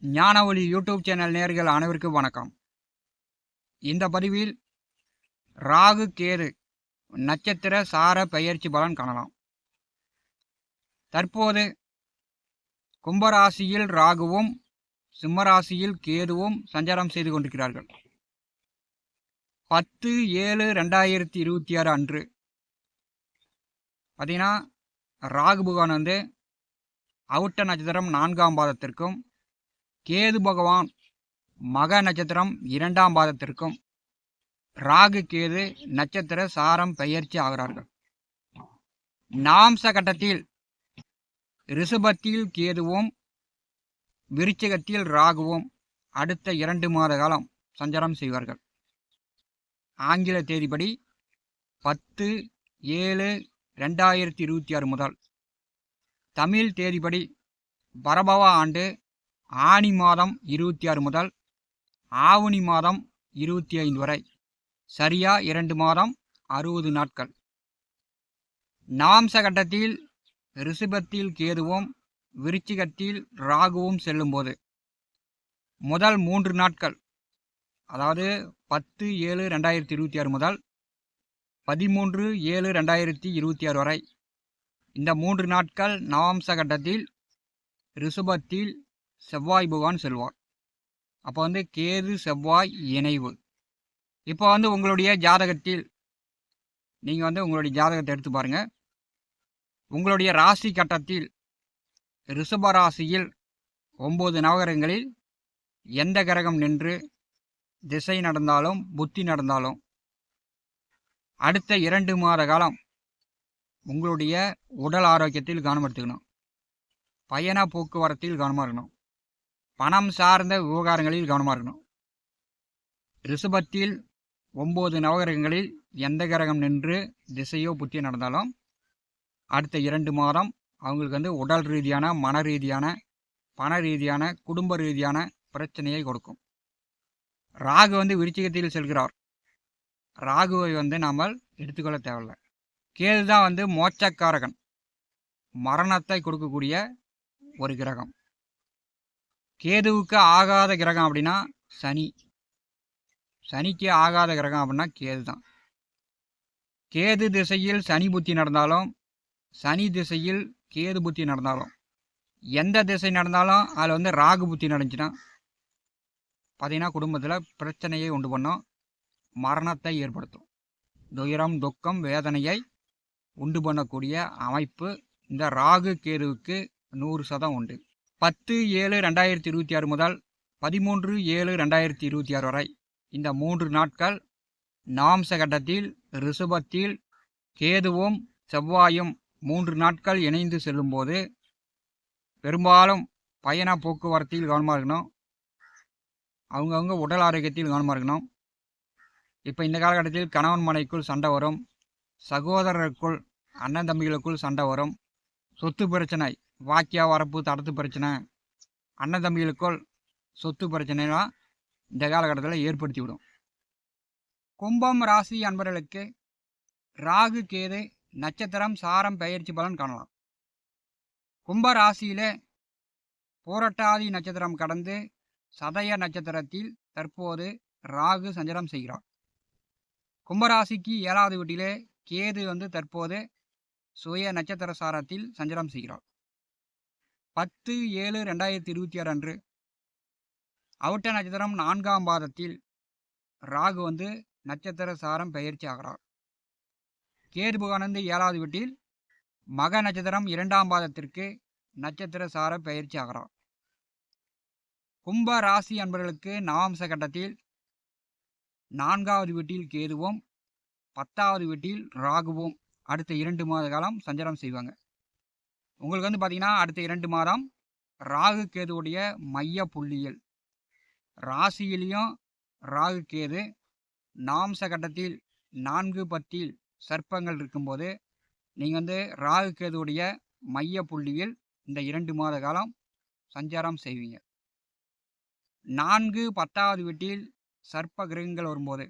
ஞானஒளி YouTube channel நேயர்கள் அனைவருக்கும் வணக்கம். இந்த பதிவில் ராகு கேது நட்சத்திர சார பெயர்ச்சி பலன் காணலாம். தற்போது கும்பராசியில் ராகுவும் சிம்மராசியில் கேதுவும் சஞ்சாரம் செய்து கொண்டிருக்கிறார்கள். 10/7/2026 அன்று பார்த்தீங்கன்னா ராகு பகவான் அவுட்ட நட்சத்திரம் 4ஆம் பாதத்திற்கும், கேது பகவான் மக நட்சத்திரம் 2ஆம் பாதத்திற்கும் ராகு கேது நட்சத்திர சாரம் பெயர்ச்சி ஆகிறார்கள். நாம்ச கட்டத்தில் ரிஷபத்தில் கேதுவும் விருச்சிகத்தில் ராகுவும் அடுத்த 2 மாத காலம் சஞ்சாரம் செய்வார்கள். ஆங்கில தேதிப்படி 10/7/2026 முதல், தமிழ் தேதிப்படி பரபவ ஆண்டு ஆனி மாதம் 26 முதல் ஆவணி மாதம் 25 வரை, சரியா 2 மாதம் 60 நாட்கள். நாம்ச கட்டத்தில் ரிஷபத்தில் கேதுவும் விருச்சிகத்தில் ராகுவும் செல்லும்போது முதல் 3 நாட்கள், அதாவது 10/7/2026 முதல் 13/7/2026 வரை, இந்த 3 நாட்கள் நவாம்ச கட்டத்தில் ரிஷபத்தில் செவ்வாய் பகவான் செல்வார். அப்போ கேது செவ்வாய் இணைவு. இப்போ உங்களுடைய ஜாதகத்தில் நீங்கள் உங்களுடைய ஜாதகத்தை எடுத்து பாருங்கள். உங்களுடைய ராசி கட்டத்தில் ரிஷப ராசியில் 9 நவகிரகங்களில் எந்த கிரகம் நின்று திசை நடந்தாலும் புத்தி நடந்தாலும் அடுத்த 2 மாத காலம் உங்களுடைய உடல் ஆரோக்கியத்தில் கவனம் எடுத்துக்கணும். பயண போக்குவரத்தில் கவனமாக இருக்கணும். பணம் சார்ந்த விவகாரங்களில் கவனமாக இருக்கணும். ரிஷபத்தில் 9 நவகிரகங்களில் எந்த கிரகம் நின்று திசையோ புத்தியோ நடந்தாலும் அடுத்த 2 மாதம் அவங்களுக்கு உடல் ரீதியான, மன ரீதியான, பண ரீதியான, குடும்ப ரீதியான பிரச்சனையை கொடுக்கும். ராகு விருச்சிகத்தில் செல்கிறார். ராகுவை நாம் எடுத்துக்கொள்ள தேவையில்லை. கேது தான் மோட்சக்காரகன், மரணத்தை கொடுக்கக்கூடிய ஒரு கிரகம். கேதுவுக்கு ஆகாத கிரகம் அப்படின்னா சனி. சனிக்கு ஆகாத கிரகம் அப்படின்னா கேது தான். கேது திசையில் சனி புத்தி நடந்தாலும், சனி திசையில் கேது புத்தி நடந்தாலும், எந்த திசை நடந்தாலும் அதில் ராகு புத்தி நடந்துச்சுன்னா பார்த்தீங்கன்னா குடும்பத்தில் பிரச்சனையை உண்டு பண்ணும், மரணத்தை ஏற்படுத்தும். துயரம், துக்கம், வேதனையை உண்டு பண்ணக்கூடிய அமைப்பு இந்த ராகு கேதுவுக்கு 100% உண்டு. 10/7/2026 முதல் 13/7/2026 வரை, இந்த 3 நாட்கள் நாம்ச கட்டத்தில் ரிஷபத்தில் கேதுவும் செவ்வாயும் 3 நாட்கள் இணைந்து செல்லும்போது பெரும்பாலும் பயண போக்குவரத்தில் கவனமாக இருக்கணும். அவங்கவுங்க உடல் ஆரோக்கியத்தில் கவனமாக இருக்கணும். இப்போ இந்த காலகட்டத்தில் கணவன் மனைக்குள் சண்டை வரும், சகோதரருக்குள் அண்ணன் தம்பிகளுக்குள் சண்டை வரும், சொத்து பிரச்சனை, வாக்கியா வரப்பு தடத்து பிரச்சனை, அண்ணன் தம்பிகளுக்குள் சொத்து பிரச்சனைலாம் இந்த காலகட்டத்தில் ஏற்படுத்திவிடும். கும்பம் ராசி அன்பர்களுக்கு ராகு கேது நட்சத்திரம் சாரம் பெயர்ச்சி பலன் காணலாம். கும்ப ராசியிலே பூரட்டாதி நட்சத்திரம் கடந்து சதய நட்சத்திரத்தில் தற்போது ராகு சஞ்சாரம் செய்கிறார். கும்பராசிக்கு 7வது வீட்டிலே கேது தற்போது சுய நட்சத்திர சாரத்தில் சஞ்சாரம் செய்கிறார். 10/7/2026 அன்று அவுட்ட நட்சத்திரம் 4ஆம் பாதத்தில் ராகு நட்சத்திர சாரம் பெயர்ச்சி ஆகிறார். கேது பகவான் 7வது வீட்டில் மக நட்சத்திரம் 2ஆம் பாதத்திற்கு நட்சத்திர சார பெயர்ச்சி ஆகிறார். கும்ப ராசி அன்பர்களுக்கு நவாம்ச கட்டத்தில் 4வது வீட்டில் கேதுவும் 10வது வீட்டில் ராகுவும் அடுத்த 2 மாத காலம் சஞ்சாரம் செய்வாங்க. உங்களுக்கு பார்த்தீங்கன்னா அடுத்த 2 மாதம் ராகு கேதுவுடைய மைய புள்ளியில் ராசியிலையும் ராகு கேது நாம்ச கட்டத்தில் 4/10 சர்ப்பங்கள் இருக்கும்போது நீங்கள் ராகு கேதுவுடைய மைய புள்ளியில் இந்த 2 மாத காலம் சஞ்சாரம் செய்வீங்க. 4 10வது வீட்டில் சர்ப்ப கிரகங்கள் வரும்போது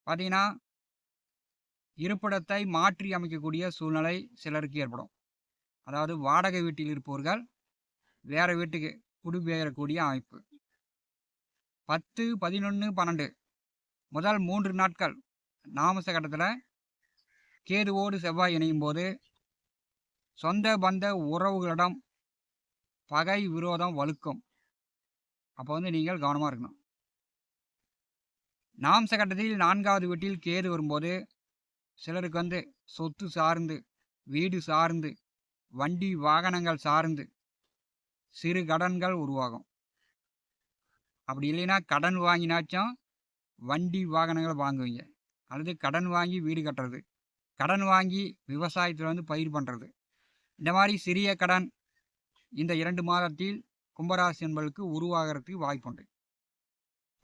பார்த்தீங்கன்னா இருப்பிடத்தை மாற்றி அமைக்கக்கூடிய சூழ்நிலை சிலருக்கு ஏற்படும். அதாவது வாடகை வீட்டில் இருப்பவர்கள் வேறு வீட்டுக்கு குடிபெயரக்கூடிய அமைப்பு. 10, 11, 12 முதல் 3 நாட்கள் நாமச கட்டத்தில் கேதுவோடு செவ்வாய் இணையும் போது சொந்த பந்த உறவுகளிடம் பகை விரோதம் வலுக்கும். அப்போ நீங்கள் கவனமாக இருக்கணும். நாம்ச கட்டத்தில் 4வது வீட்டில் கேது வரும்போது சிலருக்கு சொத்து சார்ந்து, வீடு சார்ந்து, வண்டி வாகனங்கள் சார்ந்து சிறு கடன்கள் உருவாகும். அப்படி இல்லைன்னா கடன் வாங்கினாச்சும் வண்டி வாகனங்கள் வாங்குவீங்க, அல்லது கடன் வாங்கி வீடு கட்டுறது, கடன் வாங்கி விவசாயத்தில் பயிர் பண்ணுறது. இந்த மாதிரி சிறிய கடன் இந்த 2 மாதத்தில் கும்பராசி என்பவர்களுக்கு உருவாகிறதுக்கு வாய்ப்புண்டு.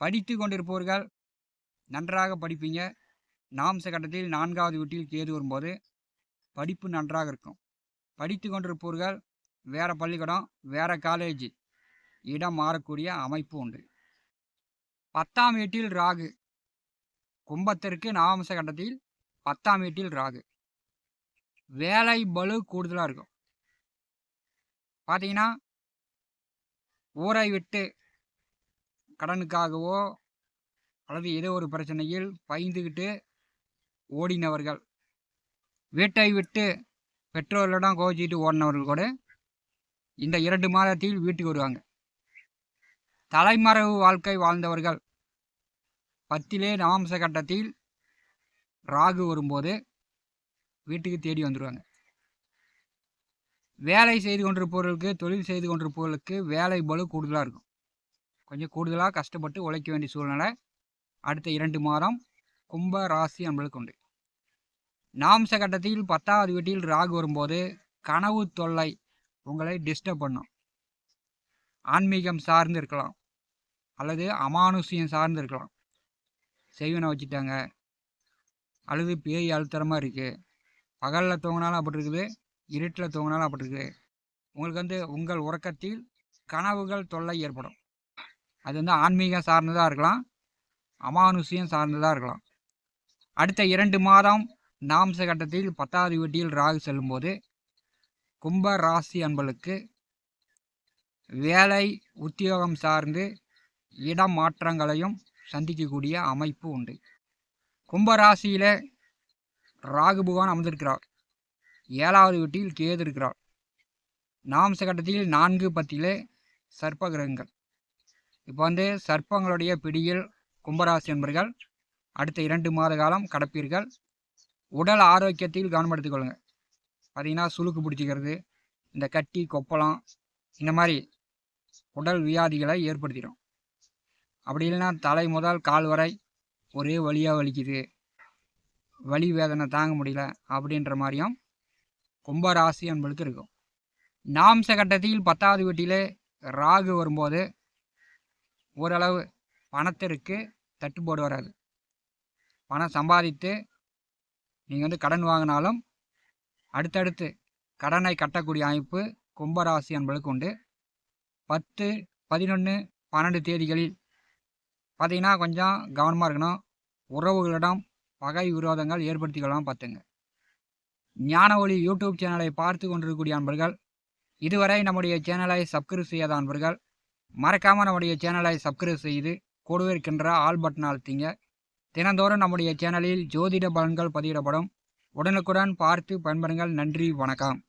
படித்து கொண்டிருப்பவர்கள் நன்றாக படிப்பீங்க. நாம்ச கட்டத்தில் 4வது வீட்டில் கேது வரும்போது படிப்பு நன்றாக இருக்கும். படித்து கொண்டிருப்பவர்கள் வேறு பள்ளிக்கூடம், வேறு காலேஜ் இடம் மாறக்கூடிய அமைப்பு உண்டு. 10ஆம் வீட்டில் ராகு. கும்பத்திற்கு நாமச கட்டத்தில் 10ஆம் வீட்டில் ராகு. வேலை பளு கூடுதலாக இருக்கும். பார்த்தீங்கன்னா ஊரை விட்டு கடனுக்காகவோ அல்லது ஏதோ ஒரு பிரச்சனையில் பயந்துக்கிட்டு ஓடினவர்கள், வீட்டை விட்டு பெற்றோர்களிடம் கோச்சிட்டு ஓடினவர்கள் கூட இந்த 2 மாதத்தில் வீட்டுக்கு வருவாங்க. தலைமறைவு வாழ்க்கை வாழ்ந்தவர்கள் 10லே நாமச கட்டத்தில் ராகு வரும்போது வீட்டுக்கு தேடி வந்துடுவாங்க. வேலை செய்து கொண்டிருப்பவர்களுக்கு, தொழில் செய்து கொண்டிருப்பவர்களுக்கு வேலை பளு கூடுதலாக இருக்கும். கொஞ்சம் கூடுதலாக கஷ்டப்பட்டு உழைக்க வேண்டிய சூழ்நிலை அடுத்த 2 மாதம் கும்ப ராசி என்பதுக்கு உண்டு. நாம்ச கட்டத்தில் 10வது வீட்டில் ராகு வரும்போது கனவு தொல்லை உங்களை டிஸ்டர்ப் பண்ணும். ஆன்மீகம் சார்ந்து இருக்கலாம், அல்லது அமானுஷ்யம் சார்ந்து இருக்கலாம். செய்வனை வச்சுட்டாங்க, அல்லது பேய் அழுத்தரமாக இருக்குது, பகலில் தூங்கினாலும் அப்படி இருக்குது, இருட்டில் தூங்கினாலும் அப்படி இருக்குது. உங்களுக்கு உங்கள் உறக்கத்தில் கனவுகள் தொல்லை ஏற்படும். அது ஆன்மீகம் சார்ந்ததாக இருக்கலாம், அமானுஷ்யம் சார்ந்ததாக இருக்கலாம். அடுத்த 2 மாதம் நாம்ச கட்டத்தில் 10வது வீட்டில் ராகு செல்லும்போது கும்ப ராசி அன்பர்களுக்கு வேலை உத்தியோகம் சார்ந்து இடம் மாற்றங்களையும் சந்திக்கக்கூடிய அமைப்பு உண்டு. கும்பராசியில் ராகு பகவான் அமர்ந்திருக்கிறார். 7வது வீட்டில் கேது இருக்கிறார். நாம்ச கட்டத்தில் 4, 10 சர்ப்ப கிரகங்கள். இப்போ சர்ப்பங்களுடைய பிடியில் கும்பராசி என்பர்கள் அடுத்த 2 மாத காலம் கடப்பீர்கள். உடல் ஆரோக்கியத்தில் கவனம் எடுத்துக்கொள்ளுங்கள். பார்த்தீங்கன்னா சுளுக்கு பிடிச்சிக்கிறது, இந்த கட்டி கொப்பளம், இந்த மாதிரி உடல் வியாதிகளை ஏற்படுத்திடும். அப்படி இல்லைன்னா தலை முதல் கால் வரை ஒரே வலியாக வலிக்குது, வலி வேதனை தாங்க முடியல அப்படின்ற மாதிரியும் கும்பராசி என்பதுக்கு இருக்கும். நாம்ச கட்டத்தில் 10வது வீட்டிலே ராகு வரும்போது ஓரளவு பணத்திற்கு தட்டுப்பாடு வராது. பணம் சம்பாதித்து நீங்கள் கடன் வாங்கினாலும் அடுத்தடுத்து கடனை கட்டக்கூடிய அமைப்பு கும்பராசி என்பதுக்கு உண்டு. 10, 11, 12 தேதிகளில் பார்த்தீங்கன்னா கொஞ்சம் கவனமாக இருக்கணும். உறவுகளிடம் பகை விரோதங்கள் ஏற்படுத்திக்கலாம் பார்த்துங்க. ஞான ஒளி யூடியூப் சேனலை பார்த்து கொண்டிருக்கக்கூடிய அன்பர்கள், இதுவரை நம்முடைய சேனலை சப்ஸ்கிரைப் செய்யாத அன்பர்கள் மறக்காமல் நம்முடைய சேனலை சப்ஸ்கிரைப் செய்து கூடவே இருக்கின்ற ஆல் பட்டன் அழுத்திங்க. தினந்தோறும் நம்முடைய சேனலில் ஜோதிட பலன்கள் பதிவிடப்படும். உடனுக்குடன் பார்த்து பயன்பெறுங்கள். நன்றி, வணக்கம்.